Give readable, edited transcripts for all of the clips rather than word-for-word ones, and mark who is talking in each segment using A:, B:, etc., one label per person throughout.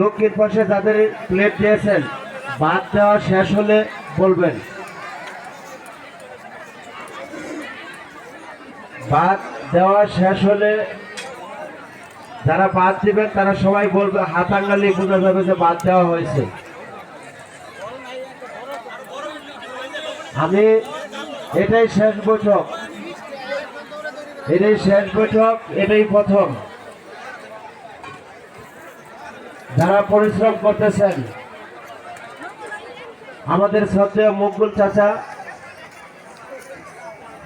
A: দক্ষিণ পাশে যাদের প্লেট দিয়েছেন বাদ দেওয়া শেষ হলে বলবেন। বাদ দেওয়া শেষ হলে যারা বাদ দিবেন তারা সবাই বলবে, হাত আঙ্গালি বোঝা যাবে যে বাদ দেওয়া হয়েছে। আমি এটাই শেষ বৈঠক, এটাই শেষ বৈঠক, এটাই প্রথম। যারা পরিশ্রম করতেছেন, আমাদের শ্রদ্ধেয় মকবুল চাচা,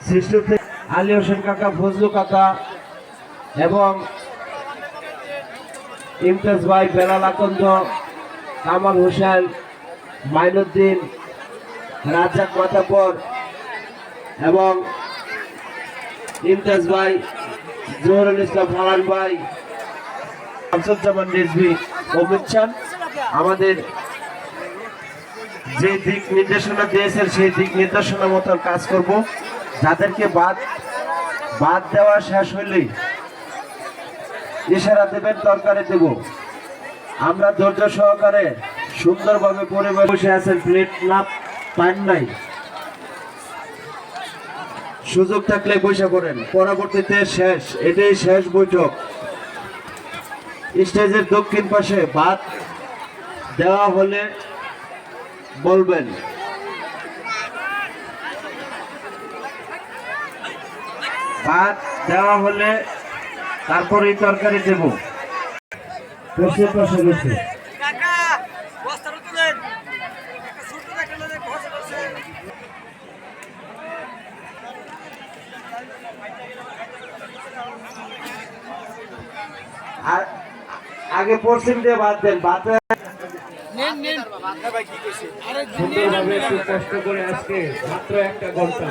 A: সৃষ্টি আলী হোসেন কাকা, ফজলু কাকা এবং ইমতাজ ভাই, বেলাল আকন্দ, কামাল হোসেন, মাইনুদ্দিন, রাজ্জাক মাতাপর এবং ইমতাজ ভাই, জহুরুল ইসলাম ফারহান ভাই, শামসুজ্জামান রিজভী, অমিত চান আমাদের যে দিক নির্দেশনা দিয়েছেন সেই দিক নির্দেশনা মতো কাজ করব। যাদেরকে বাদ দেওয়া শেষ হইলেই ইশারা দেবেন, তরকারি দেব। আমরা ধৈর্য সহকারে সুন্দরভাবে পরিবার বসে আছেন, প্লেট না পান নাই, সুযোগ থাকলে বসে পড়েন। পরবর্তীতে শেষ, এটাই শেষ বৈঠক। স্টেজের দক্ষিণ পাশে বাদ দেওয়া হলে বলবেন। ভাত দেওয়া হলে তারপরেই তরকারি দেব। পশ্চিম পাশে গেছে আগে পশ্চিম দিয়ে বাদ দেন। বাদ সুন্দরভাবে একটু কষ্ট করে আজকে মাত্র 1 ঘন্টা,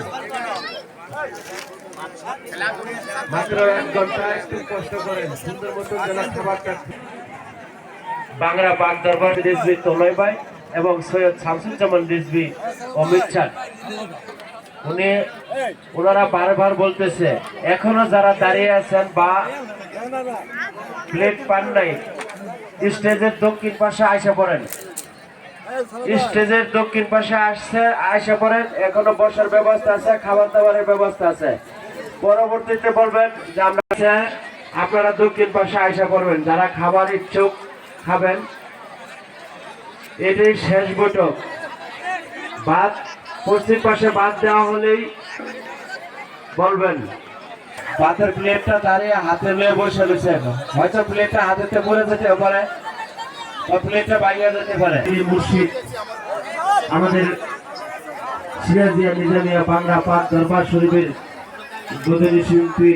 A: মাত্র 1 ঘন্টা একটু কষ্ট করেন, সুন্দর মতো জেলা খাবারটা। বাংলা বাগ দরবার রিজভী তলয় ভাই এবং সৈয়দ শামসুজ্জামান রিজভী, অমিত চান, ওনারা বারবার বলতেছে এখনো যারা দাঁড়িয়ে আছেন বা প্লেট পান নাই, স্টেজের দক্ষিণ পাশে আইসা পড়েন। স্টেজের দক্ষিণ পাশে আইসা পড়েন। এখনো বসার ব্যবস্থা আছে, খাবার দাবারের ব্যবস্থা আছে। পরবর্তীতে বলবেন যে আপনারা দক্ষিণ পাশে আইসা পড়বেন, যারা খাবার ইচ্ছুক খাবেন। এটাই শেষ বৈঠক। বাদ পশ্চিম পাশে বাদ দেওয়া হলেই বলবেন। ভাতের প্লেটটা দাঁড়িয়ে হাতে নিয়ে বসে রয়েছেন, হয়তো প্লেটটা হাতেতে পড়ে যেতে পারে বা প্লেটটা বাইরে যেতে পারে। মুর্শিদ আমাদের সিরাজিয়া নিজামিয়া বাংলা পাক দরবার শরীফের গদিনী শিল্পী